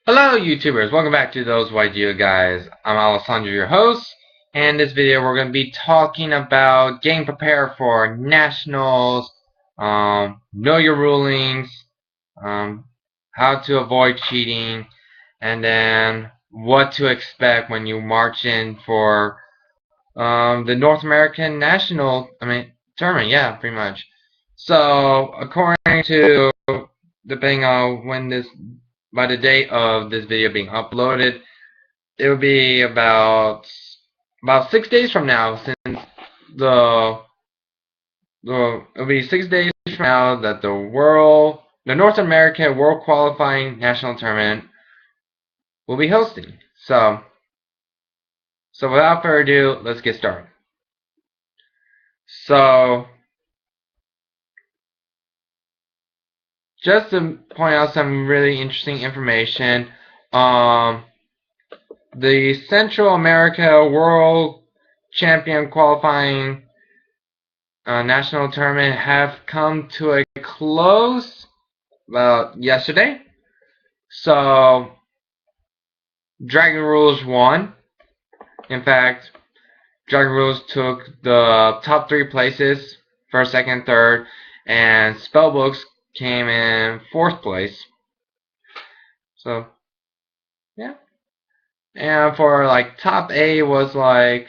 Hello YouTubers, welcome back to ThoseYGOguys. I'm Alessandro, your host, and in this video we're going to be talking about getting prepared for nationals, know your rulings, um, how to avoid cheating, and then what to expect when you march in for the North American tournament, yeah, pretty much. So, according to, depending on when this, by the date of this video being uploaded, it will be about 6 days from now, since the it'll be 6 days from now that the North America World Qualifying National Tournament will be hosting. So without further ado, let's get started. So, just to point out some really interesting information, the Central America World Champion Qualifying National Tournament have come to a close yesterday. So, Dragon Rules won. In fact, Dragon Rules took the top 3 places, first, second, third, and Spellbooks came in 4th place. So, yeah. And for like top A was like,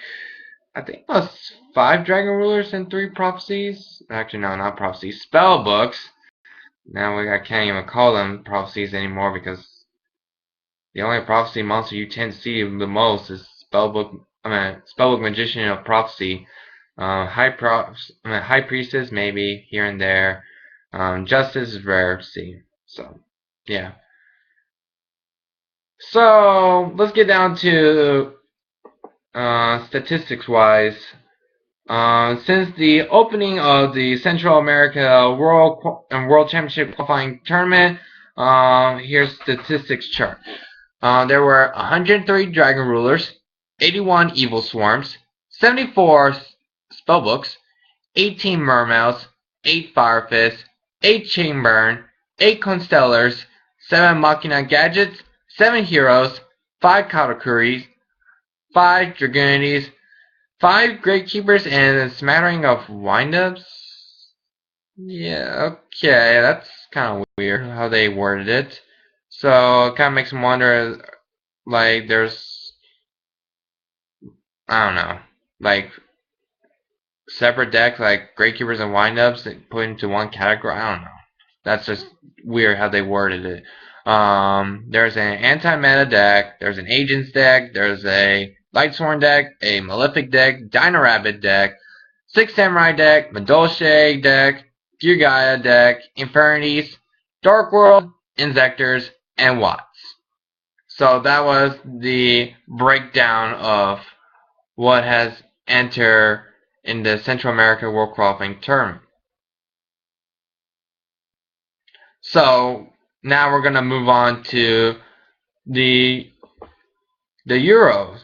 I think it was 5 Dragon Rulers and 3 Prophecies. Actually, no, not Prophecies. Spellbooks. Now I can't even call them Prophecies anymore because the only Prophecy monster you tend to see the most is Spellbook Magician of Prophecy. High Priestess maybe here and there. Justice is rare to see. So, yeah. So let's get down to statistics-wise. Since the opening of the Central America World Championship qualifying tournament, here's statistics chart. There were 103 Dragon Rulers, 81 Evil Swarms, 74 Spellbooks, 18 Mermaids, 8 Fire Fists, 8 Chainburn, 8 Constellars, 7 Machina Gadgets, 7 Heroes, 5 Katakuris, 5 Dragonities, 5 Gatekeepers, and a smattering of windups. Yeah, okay, that's kind of weird how they worded it. So it kind of makes me wonder, like, I don't know, like, separate decks, like Gatekeepers and windups, put into one category. I don't know. That's just weird how they worded it. There's an anti-meta deck, there's an Agents deck, there's a Lightsworn deck, a Malefic deck, Dino Rabbit deck, Six Samurai deck, Madolche deck, Gear Gaia deck, Infernities, Dark World, Inzectors, and Watts. So that was the breakdown of what has entered in the Central America World Qualifying Tournament. So now we're gonna move on to the Euro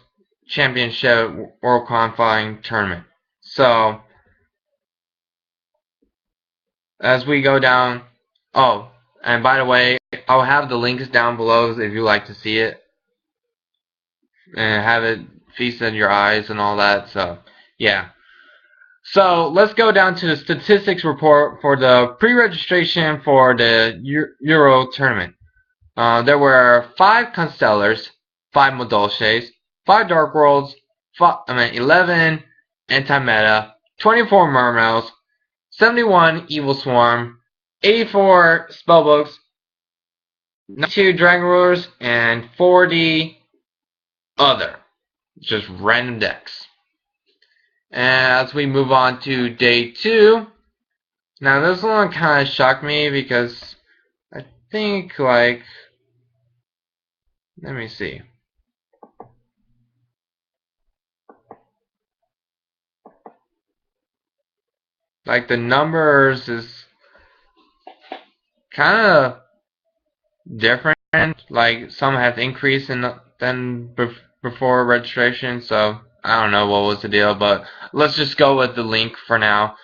Championship World Qualifying Tournament. So as we go down, oh, and by the way, I'll have the links down below if you like to see it and have it feast on your eyes and all that. So yeah. So let's go down to the statistics report for the pre-registration for the Euro tournament. There were 5 Constellars, 5 Modolches, 5 Dark Worlds, 11 Anti-Meta, 24 Mermaids, 71 Evil Swarm, 84 Spellbooks, 92 Dragon Rulers, and 40 other. Just random decks. As we move on to day 2, now this one kind of shocked me because I think, like, let me see. Like, the numbers is kind of different. Like, some have increased than before registration, so I don't know what was the deal, but let's just go with the link for now.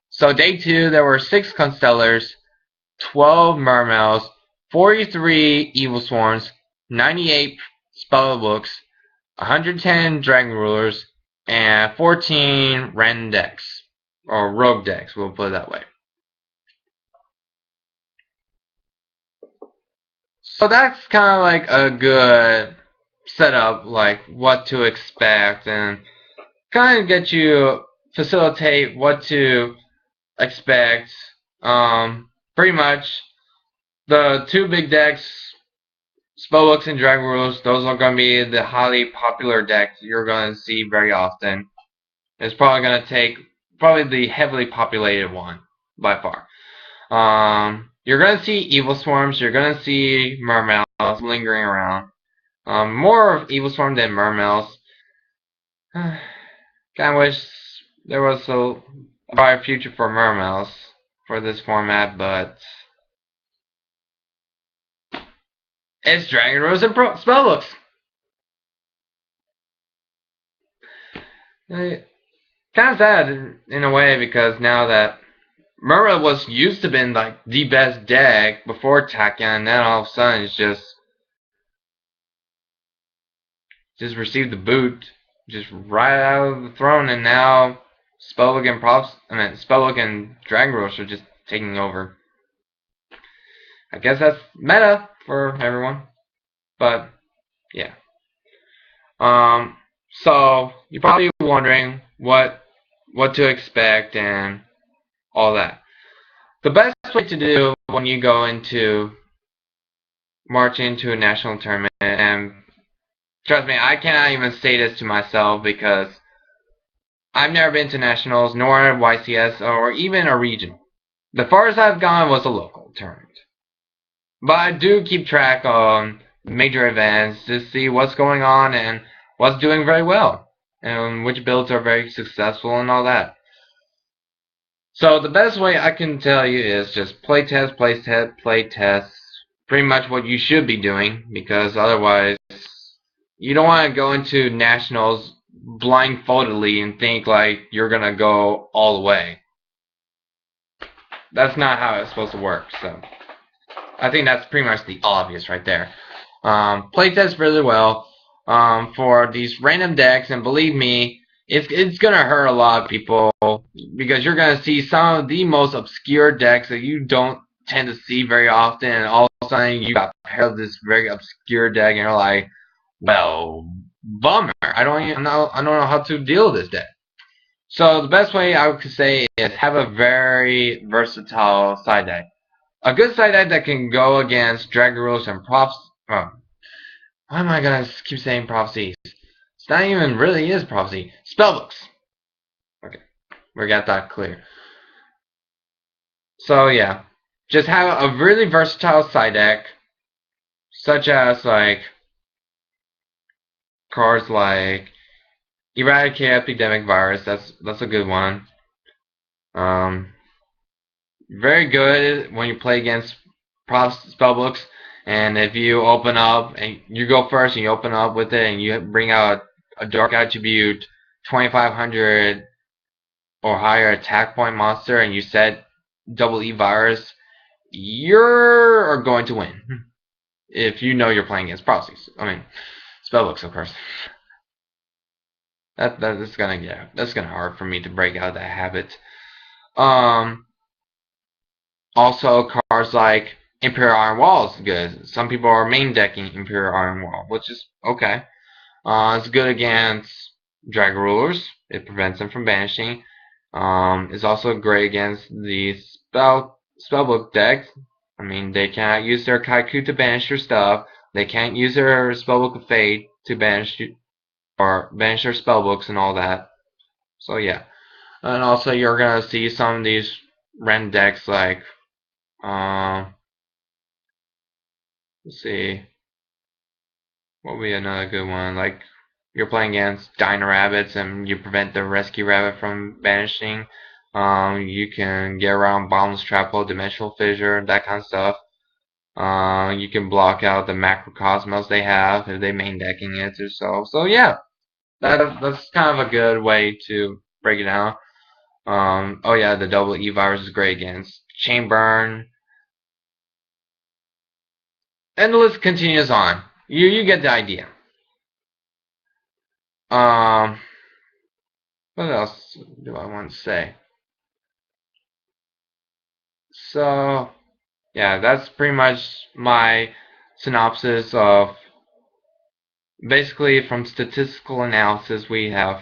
So day 2, there were 6 Constellars, 12 Mermaids, 43 Evil Swarms, 98 Spell Books, 110 Dragon Rulers, and 14 random decks. Or rogue decks, we'll put it that way. So that's kind of like a good setup, like what to expect, and kind of get you facilitate what to expect. Pretty much the two big decks, Spellbooks and Dragon Rules, those are going to be the highly popular decks you're going to see very often. It's probably going to take probably the heavily populated one by far. You're going to see Evil Swarms, you're going to see Mermails lingering around. More of Evil Swarm than Mermails. Kinda wish there was a bright future for Mermails for this format, but it's Dragon Rose and Spellbooks. Kind of sad in a way, because now that Mermail was used to being like the best deck before Takken, and then all of a sudden it's just received the boot just right out of the throne, and now Spellbook and Dragon Rose are just taking over. I guess that's meta for everyone, but yeah. So you're probably wondering what to expect and all that. The best way to do when you go into march into a national tournament, and trust me, I cannot even say this to myself because I've never been to nationals, nor YCS, or even a region. The farthest I've gone was a local tournament. But I do keep track on major events to see what's going on and what's doing very well, and which builds are very successful and all that. So the best way I can tell you is just play test, play test. Pretty much what you should be doing, because otherwise you don't want to go into nationals blindfoldedly and think like you're gonna go all the way. That's not how it's supposed to work. So I think that's pretty much the obvious right there. Play test really well for these random decks, and believe me, it's gonna hurt a lot of people, because you're gonna see some of the most obscure decks that you don't tend to see very often, and all of a sudden you got paired with this very obscure deck, and you're like, well, bummer. I don't know how to deal with this deck. So the best way I could say is have a very versatile side deck. A good side deck that can go against Dragon Rules and why am I gonna keep saying Prophecies? It's not even really is Prophecy. Spellbooks. Okay, we got that clear. So yeah, just have a really versatile side deck, such as like cards like Eradicate Epidemic Virus. That's a good one. Very good when you play against spellbooks, and if you open up and you go first and you open up with it and you bring out a dark attribute 2500 or higher attack point monster, and you set double E virus, you're going to win. If you know you're playing against prophecies. I mean, spellbooks, of course. That's gonna hard for me to break out that habit. Also, cards like Imperial Iron Wall is good. Some people are main decking Imperial Iron Wall, which is okay. It's good against Dragon Rulers. It prevents them from banishing. It's also great against the spellbook decks. I mean, they cannot use their Kaiku to banish your stuff. They can't use their Spellbook of Fate to banish or banish their spellbooks and all that. So yeah. And also, you're gonna see some of these random decks like let's see, what would be another good one? Like, you're playing against Dino Rabbits and you prevent the Rescue Rabbit from banishing. You can get around Bottomless Trap Hole, Dimensional Fissure, that kind of stuff. You can block out the Macrocosmos they have if they main decking it or so. So yeah, that's kind of a good way to break it down. Oh yeah, the double E virus is great against Chain Burn, And the list continues on. You get the idea. Um, what else do I want to say? So, yeah, that's pretty much my synopsis of basically from statistical analysis we have.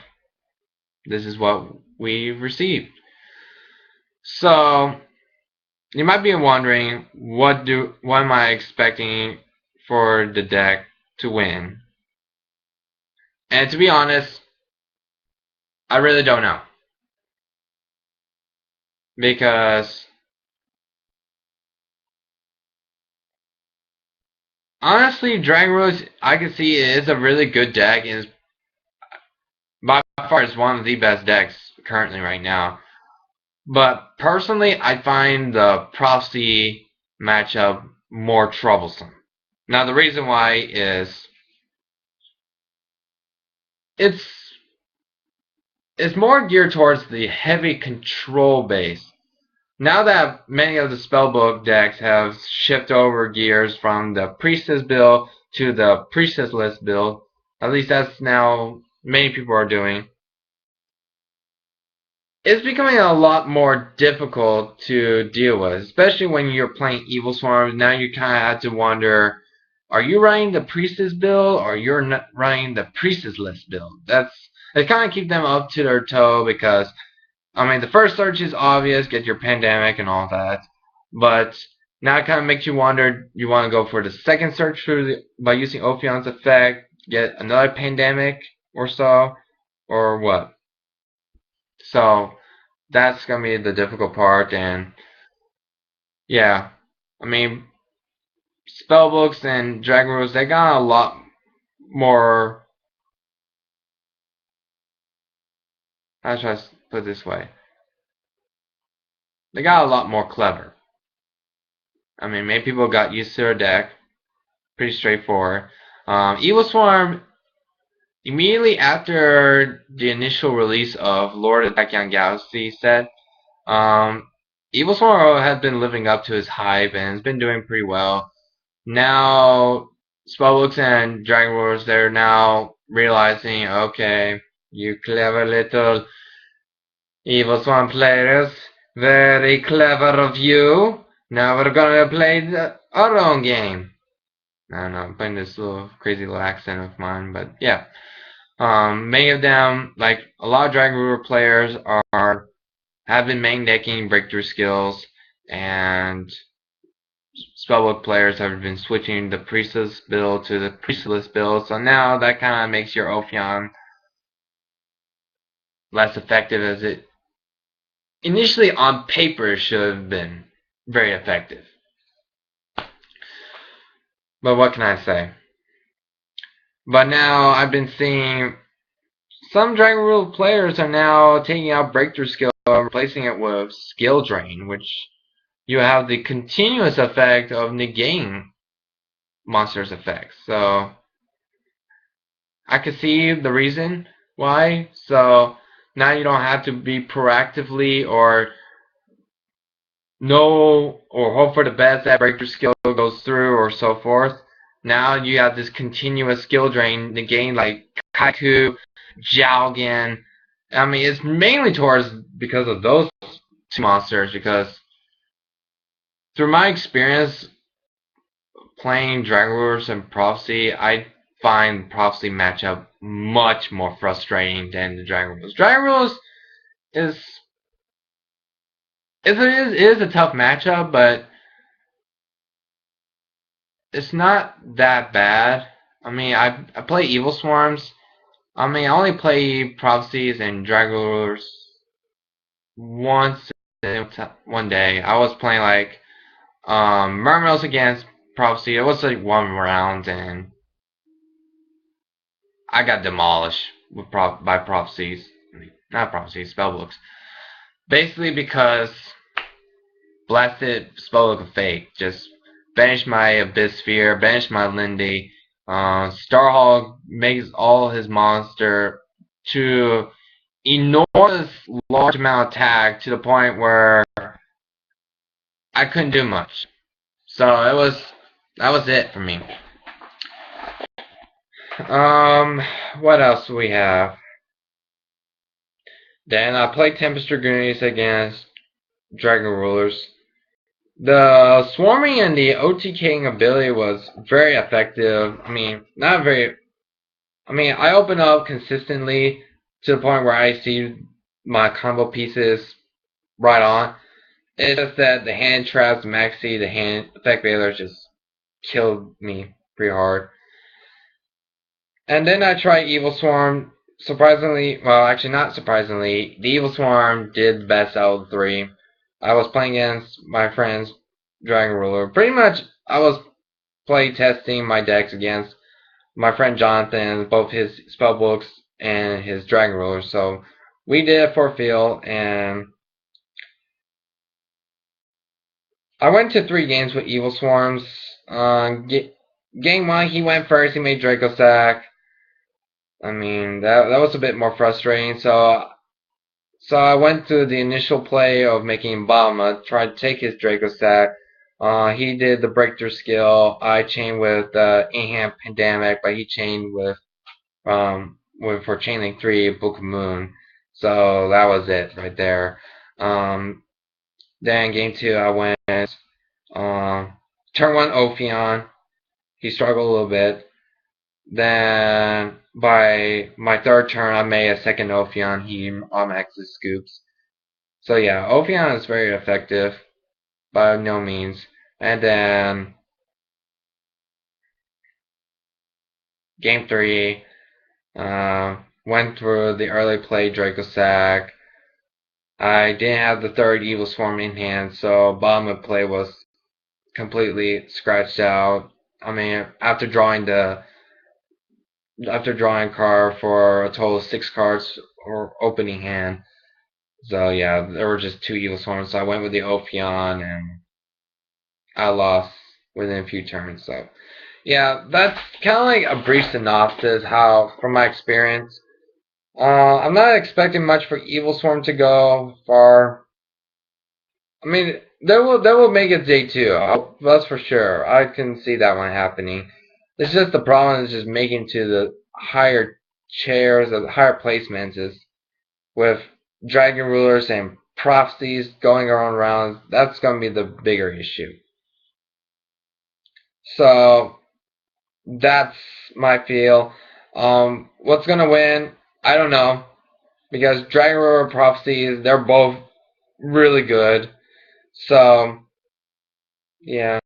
This is what we received. So, you might be wondering what am I expecting for the deck to win? And to be honest, I really don't know. Because honestly, Dragon Rose I can see is a really good deck and is by far is one of the best decks currently right now. But personally, I find the Prophecy matchup more troublesome. Now the reason why is it's it's more geared towards the heavy control base. Now that many of the spellbook decks have shifted over gears from the Priestess build to the Priestessless build, at least that's now many people are doing, it's becoming a lot more difficult to deal with, especially when you're playing Evil Swarms. Now you kind of have to wonder, are you running the Priestess build or you're not running the Priestessless build? It kind of keep them up to their toe because I mean, the first search is obvious, get your pandemic and all that, but now it kind of makes you wonder, you want to go for the second search by using Ophion's effect, get another pandemic or so, or what? So, that's going to be the difficult part, and yeah, I mean, spellbooks and dragon rules, they got a lot more, how should I put it this way? They got a lot more clever. I mean, many people got used to their deck, pretty straightforward. Evil Swarm, immediately after the initial release of Lord of the Tachyon Galaxy set, um, Evil Swarm has been living up to his hype and has been doing pretty well. Now, Spellbooks and Dragon Wars, they're now realizing, okay, you clever little Evil Swarm players, very clever of you. Now we're gonna play our own game. I don't know, I'm playing this little crazy little accent of mine, but yeah. Many of them, like a lot of Dragon Ruler players, have been main decking breakthrough skills, and spellbook players have been switching the priestess build to the priestless build. So now that kind of makes your Ophion less effective as it initially on paper should have been very effective. But what can I say? But now I've been seeing some Dragon Rule players are now taking out breakthrough skill and replacing it with skill drain, which you have the continuous effect of negating monsters' effects. So I can see the reason why. So now you don't have to be proactively or know or hope for the best that breakthrough skill goes through or so forth. Now you have this continuous skill drain negating like Kaiku, Jalgan. I mean, it's mainly towards because of those two monsters, because through my experience playing Dragon Rulers and Prophecy, I find Prophecy matchup much more frustrating than the Dragon Rulers. Dragon Rulers is it is a tough matchup, but it's not that bad. I mean, I play Evil Swarms. I mean, I only play Prophecies and Dragon Rulers once in one day. I was playing like Mermaids against Prophecy. It was like one round, and I got demolished with by Prophecies. Not Prophecies, Spellbooks. Basically because blasted Spellbook of Fate. Just banish my Abyss Sphere, banish my Lindy. Starhawk makes all his monster to enormous large amount of attack to the point where I couldn't do much. So it was That was it for me. What else do we have? Then I played Tempest Dragoons against Dragon Rulers. The swarming and the OTKing ability was very effective. I mean, not very. I mean, I open up consistently to the point where I see my combo pieces right on. It's just that the hand traps, Maxi, the hand effect Baylor just killed me pretty hard. And then I tried Evil Swarm. Surprisingly, well, actually not surprisingly, the Evil Swarm did the best out of the three. I was playing against my friend's Dragon Ruler. Pretty much, I was play testing my decks against my friend Jonathan, both his spellbooks and his Dragon Ruler. So we did it for feel, and I went to 3 games with Evil Swarms. Game 1, he went first. He made Draco Sack. I mean, that was a bit more frustrating. So I went to the initial play of making Obama, tried to take his Draco Sack. He did the breakthrough skill. I chained with Aham Pandemic, but he chained with for chaining 3 Book of Moon. So that was it right there. Then game 2 I went turn 1 Ophion. He struggled a little bit. Then by my third turn, I made a second Ophion. He automatically scoops. So yeah, Ophion is very effective by no means. And then game 3, went through the early play Draco Sack. I didn't have the third Evil Swarm in hand, so bottom of play was completely scratched out. I mean, after drawing card for a total of 6 cards or opening hand. So yeah, there were just 2 Evil Swarms, so I went with the Ophion and I lost within a few turns. So yeah, that's kind of like a brief synopsis how from my experience. I'm not expecting much for Evil Swarm to go far. I mean, they will make it day 2. That's for sure. I can see that one happening. It's just the problem is just making to the higher chairs or the higher placements is with Dragon Rulers and prophecies going around. That's going to be the bigger issue. So that's my feel. What's going to win? I don't know because Dragon Ruler prophecies they're both really good. So yeah.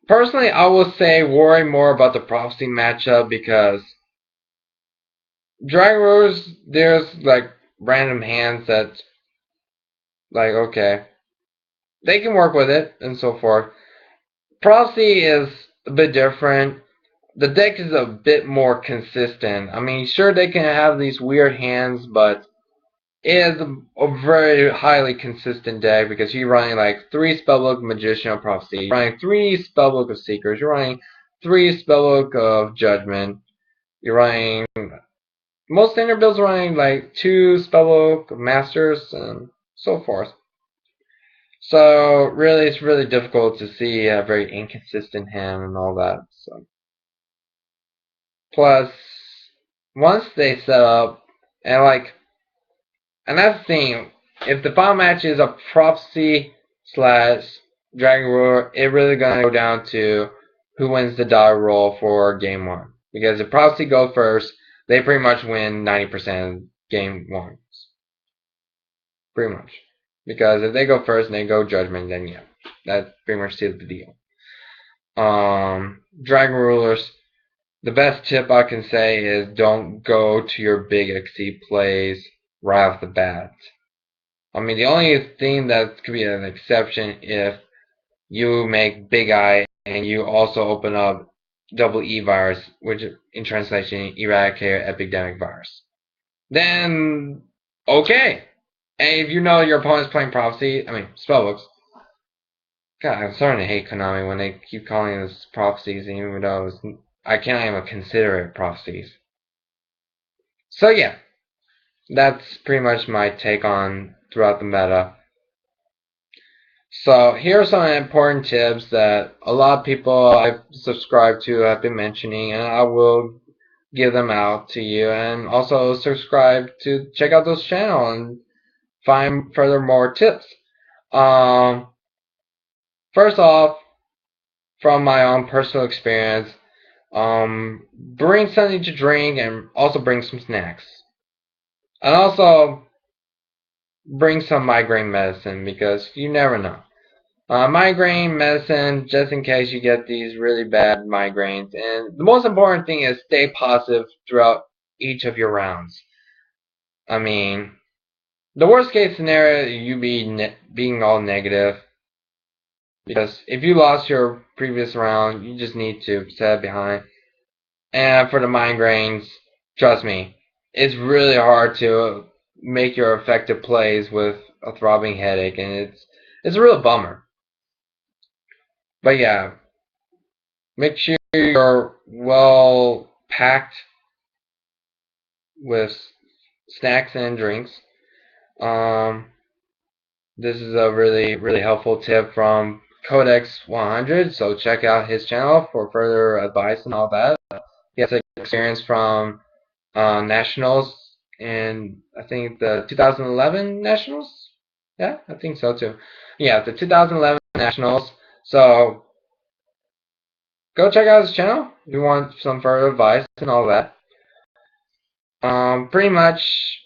Personally, I will say worry more about the prophecy matchup because Dragon Rulers, there's like random hands that, like, okay, they can work with it and so forth. Prophecy is a bit different. The deck is a bit more consistent. I mean, sure, they can have these weird hands, but it is a very highly consistent deck because you're running like 3 Spellbook Magician of Prophecy, you're running 3 Spellbook of Seekers, you're running 3 Spellbook of Judgment, you're running most standard builds are running like 2 Spellbook of Masters and so forth. So really, it's really difficult to see a very inconsistent hand and all that. So plus, once they set up and like, and that's the thing, if the final match is a prophecy slash Dragon Ruler, it really gonna go down to who wins the die roll for game 1. Because if prophecy go first, they pretty much win 90% of game 1. Pretty much. Because if they go first and they go judgment, then yeah, that pretty much seals the deal. Dragon Rulers, the best tip I can say is don't go to your big XC plays right off the bat. I mean, the only thing that could be an exception if you make Big Eye and you also open up double E virus, which in translation, Eradicator Epidemic Virus. Then, okay. And if you know your opponent's playing Prophecy, I mean, Spellbooks. God, I'm starting to hate Konami when they keep calling this Prophecies, even though I can't even consider it Prophecies. So yeah, that's pretty much my take on throughout the meta. So here are some important tips that a lot of people I've subscribed to have been mentioning, and I will give them out to you. And also subscribe to check out those channel and find further more tips. Um, First off, from my own personal experience, bring something to drink and also bring some snacks. And also bring some migraine medicine because you never know. Migraine medicine just in case you get these really bad migraines. And the most important thing is stay positive throughout each of your rounds. I mean, the worst case scenario, you being all negative. Because if you lost your previous round, you just need to set it behind. And for the migraines, trust me, it's really hard to make your effective plays with a throbbing headache, and it's a real bummer. But yeah, make sure you're well packed with snacks and drinks. Um, this is a really helpful tip from Codex 100, so check out his channel for further advice and all that. He has experience from nationals in I think the 2011 nationals. Yeah, I think so too. Yeah, the 2011 nationals. So go check out his channel if you want some further advice and all that. Pretty much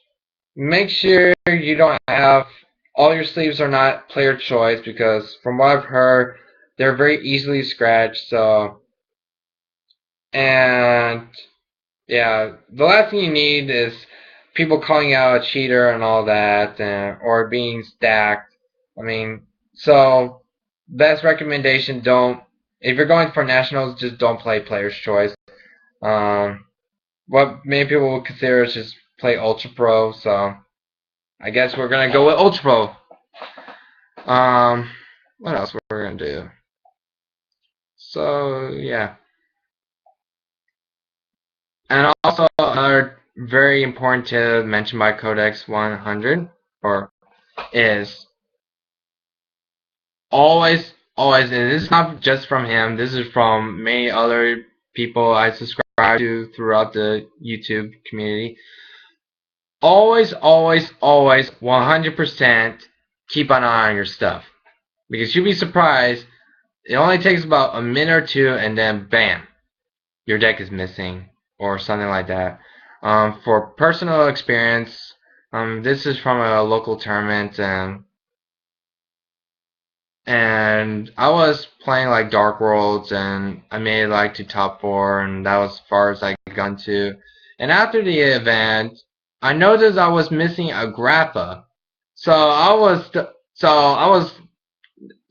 make sure you don't have all your sleeves are not player choice because from what I've heard, they're very easily scratched. So and yeah, the last thing you need is people calling out a cheater and all that, or being stacked. I mean, so best recommendation: don't. If you're going for nationals, just don't play player's choice. Um, what many people would consider is just play ultra pro. So I guess we're gonna go with ultra pro. What else we're gonna do? So yeah, and also another very important tip mentioned by Codex 100 or is always, and this is not just from him, this is from many other people I subscribe to throughout the YouTube community. Always, 100% keep an eye on your stuff. Because you'll be surprised, it only takes about a minute or two, and then bam, your deck is missing, or something like that. For personal experience, this is from a local tournament, and I was playing like Dark Worlds, and I made it like to top 4, and that was as far as I got to. And after the event, I noticed I was missing a Grappa. So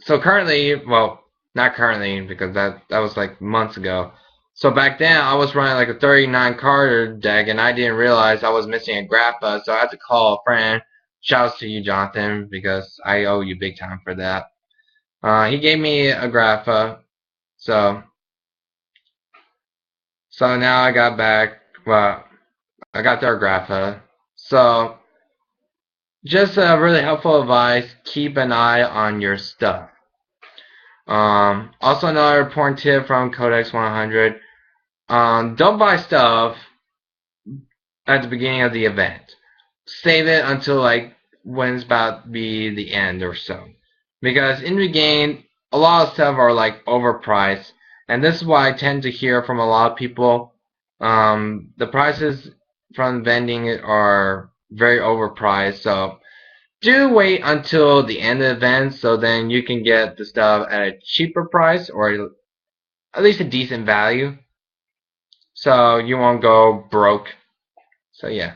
currently, well, not currently because that was like months ago. So back then I was running like a 39 card deck, and I didn't realize I was missing a Grappa. So I had to call a friend. Shouts to you, Jonathan, because I owe you big time for that. He gave me a Grappa, so now I got back. Well, I got their Grappa. So just a really helpful advice: keep an eye on your stuff. Also another important tip from Codex 100: don't buy stuff at the beginning of the event. Save it until like when it's about to be the end or so. Because in the game, a lot of stuff are like overpriced, and this is why I tend to hear from a lot of people. The prices from vending are very overpriced, so do wait until the end of the event so then you can get the stuff at a cheaper price or at least a decent value, so you won't go broke. So yeah.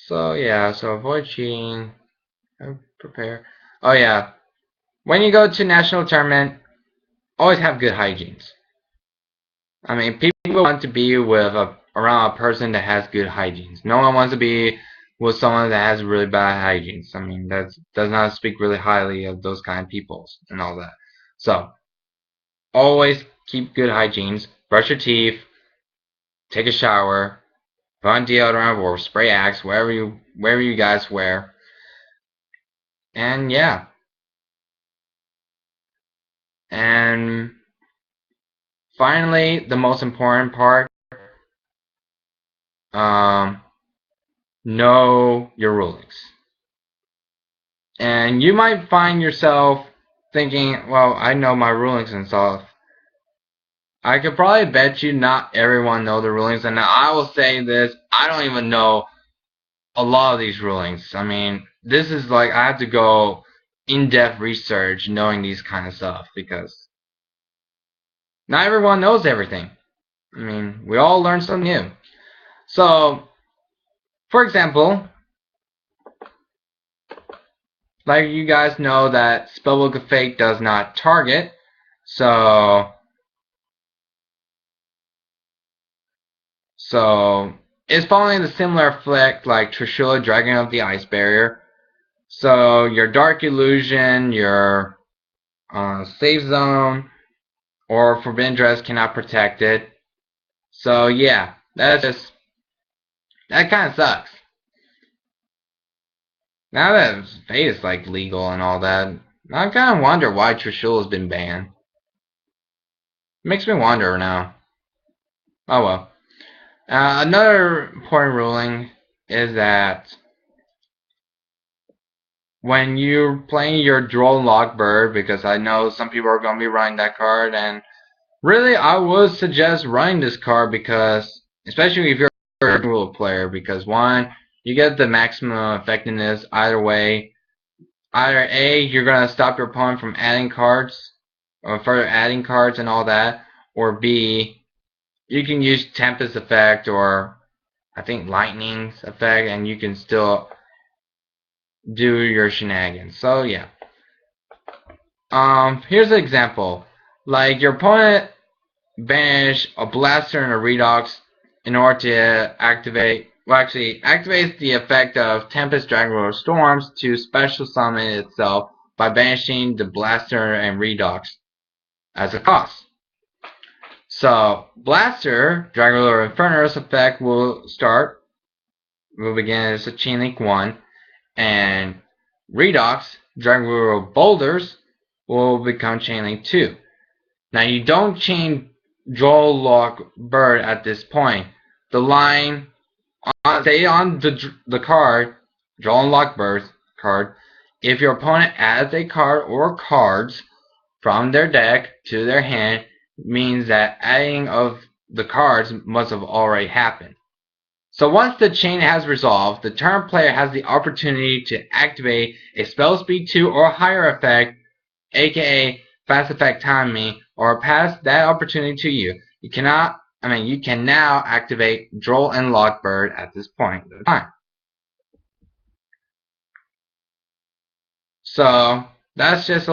So avoid cheating. Prepare. Oh yeah. When you go to national tournament, always have good hygienes. I mean, people want to be with around a person that has good hygienes. No one wants to be with someone that has really bad hygienes. I mean, that does not speak really highly of those kind of people and all that. So, always keep good hygienes. Brush your teeth. Take a shower. Put on deodorant or spray Axe, wherever you guys wear. And yeah. And finally, the most important part, um, know your rulings. And you might find yourself thinking, well, I know my rulings and stuff. I could probably bet you not everyone know the rulings, and I will say this, I don't even know a lot of these rulings. I mean, this is like, I have to go in-depth research knowing these kind of stuff, because not everyone knows everything. I mean, we all learn something new. So, for example, like you guys know that Spellbook of Fate does not target, so it's following the similar effect like Trishula, Dragon of the Ice Barrier. So your Dark Illusion, your Safe Zone, or Forbidden Dress cannot protect it. So yeah, that kind of sucks. Now that Fate is like legal and all that, I kind of wonder why Trishula's been banned. Makes me wonder now. Oh well. Another important ruling is that when you're playing your Drone Lock Bird, because I know some people are going to be running that card, and really I would suggest running this card, because, especially if you're a rule player, because one, you get the maximum effectiveness either way. Either A, you're going to stop your opponent from adding cards, or further adding cards and all that, or B, you can use Tempest effect or I think Lightning's effect, and you can still do your shenanigans. So yeah. Here's an example. Like your opponent banish a Blaster and a Redox in order to activate. Well, actually, activates the effect of Tempest, Dragon Roar, Storms to special summon itself by banishing the Blaster and Redox as a cost. So, Blaster, Dragon Roar, Inferno's effect will begin as a Chain Link 1, and Redox, Dragon Roar Boulders, will become Chain Link 2. Now, you don't chain Droll Lock Bird at this point. The line, say on the card, Droll Lock Bird card, if your opponent adds a card or cards from their deck to their hand, means that adding of the cards must have already happened. So once the chain has resolved, the turn player has the opportunity to activate a spell speed 2 or higher effect, aka fast effect timing, or pass that opportunity to you. You can now activate Droll and Lockbird at this point in time. So that's just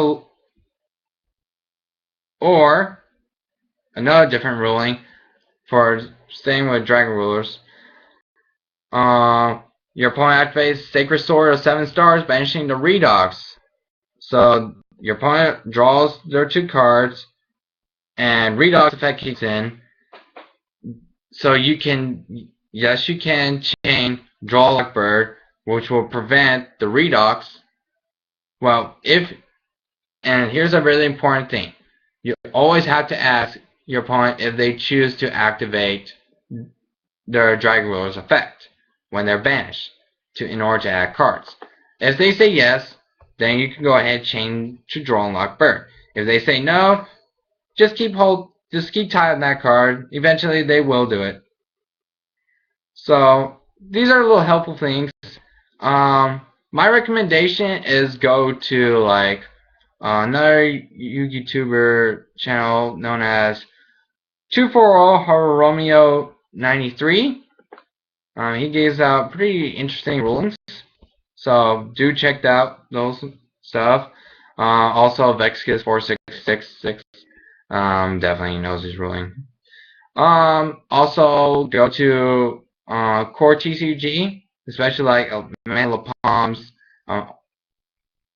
or another different ruling for staying with Dragon Rulers. Your opponent activates Sacred Sword of 7 stars, banishing the Redox. So your opponent draws their 2 cards, and Redox effect kicks in. So you can chain Draw Lockbird, which will prevent the Redox. Well, and here's a really important thing. You always have to ask your opponent if they choose to activate their Dragon Ruler's effect when they're banished in order to add cards. If they say yes, then you can go ahead and chain to Draw and Lock Bird. If they say no, just keep tight on that card. Eventually they will do it. So these are little helpful things. My recommendation is go to like another YouTuber channel known as 240 Romeo 93. He gives out pretty interesting rulings, so do check out those stuff. Also, Vexkis 4666 definitely knows his ruling. Also go to Core TCG, especially like Amanda Palm's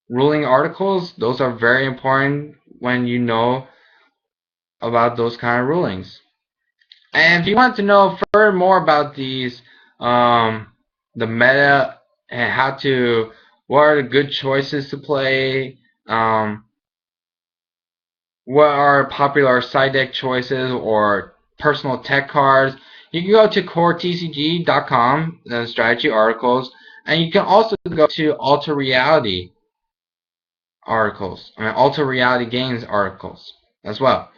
ruling articles. Those are very important when you know about those kind of rulings. And if you want to know further more about these, the meta and how to what are the good choices to play, what are popular side deck choices or personal tech cards. You can go to coretcg.com, the strategy articles, and you can also go to Alter Reality articles, Alter Reality Games articles as well.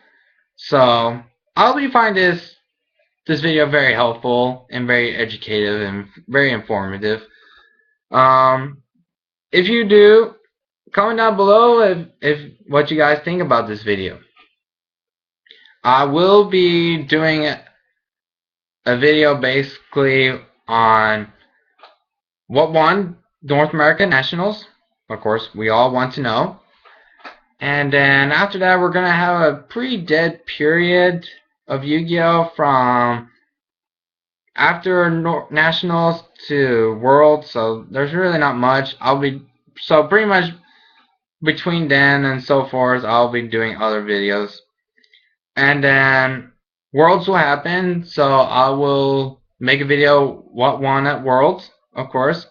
So I'll be finding this video very helpful and very educative and very informative. If you do, comment down below if what you guys think about this video. I will be doing a video basically on what won North America Nationals. Of course, we all want to know. And then after that, we're going to have a pretty dead period of Yu-Gi-Oh! From after Nationals to World. So there's really not much. So pretty much between then and so forth, I'll be doing other videos. And then Worlds will happen, so I will make a video what won at Worlds, of course.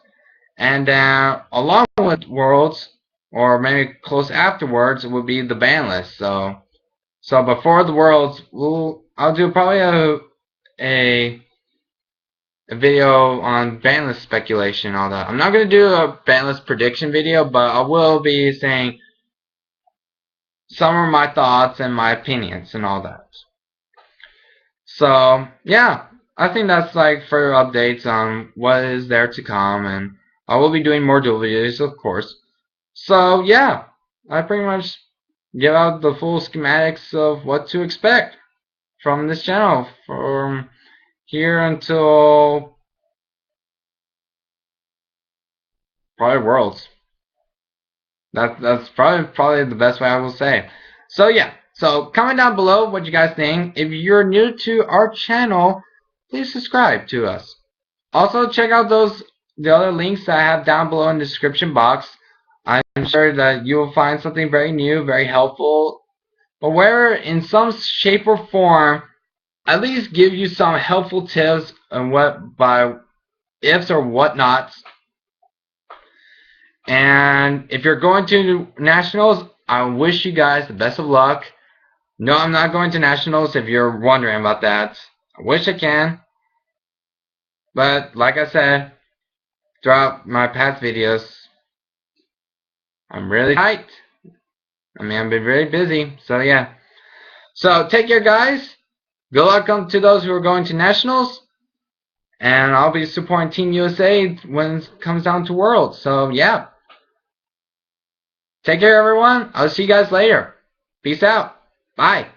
And then along with Worlds, or maybe close afterwards, will be the ban list. So before the Worlds, I'll do probably a video on ban list speculation and all that. I'm not going to do a ban list prediction video, but I will be saying some of my thoughts and my opinions and all that. So yeah, I think that's like further updates on what is there to come, and I will be doing more duel videos, of course. So yeah, I pretty much give out the full schematics of what to expect from this channel from here until probably Worlds. That's probably the best way I will say. So yeah, so comment down below what you guys think. If you're new to our channel, please subscribe to us. Also check out the other links that I have down below in the description box. I'm sure that you will find something very new, very helpful, but where in some shape or form at least give you some helpful tips on what by ifs or whatnots. And if you're going to Nationals, I wish you guys the best of luck. No, I'm not going to Nationals if you're wondering about that. I wish I can. But like I said, throughout my past videos, I'm really tight. I've been really busy. So yeah. So take care, guys. Good luck to those who are going to Nationals. And I'll be supporting Team USA when it comes down to Worlds. So yeah. Take care, everyone. I'll see you guys later. Peace out. Bye.